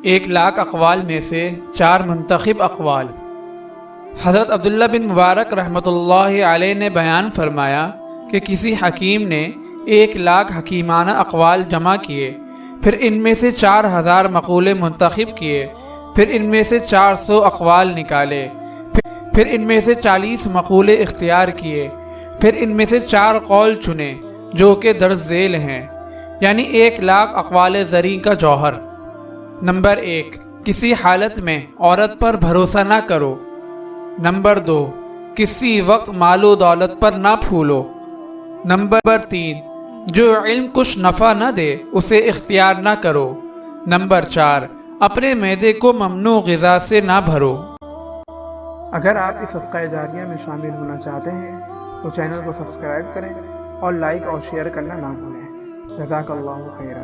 1,00,000 اقوال میں سے 4 منتخب اقوال۔ حضرت عبداللہ بن مبارک رحمۃ اللہ علیہ نے بیان فرمایا کہ کسی حکیم نے 1,00,000 حکیمانہ اقوال جمع کیے، پھر ان میں سے 4,000 مقولے منتخب کیے، پھر ان میں سے 400 اقوال نکالے، پھر ان میں سے 40 مقولے اختیار کیے، پھر ان میں سے 4 قول چنے جو کہ درج ذیل ہیں، یعنی 1,00,000 اقوال زریں کا جوہر۔ نمبر 1، کسی حالت میں عورت پر بھروسہ نہ کرو۔ نمبر 2، کسی وقت مال و دولت پر نہ پھولو۔ نمبر 3، جو علم کچھ نفع نہ دے اسے اختیار نہ کرو۔ نمبر 4، اپنے معدے کو ممنوع غذا سے نہ بھرو۔ اگر آپ اس صدقہ جاریہ میں شامل ہونا چاہتے ہیں تو چینل کو سبسکرائب کریں اور لائک اور شیئر کرنا نہ بھولیں۔ جزاک اللہ خیرا۔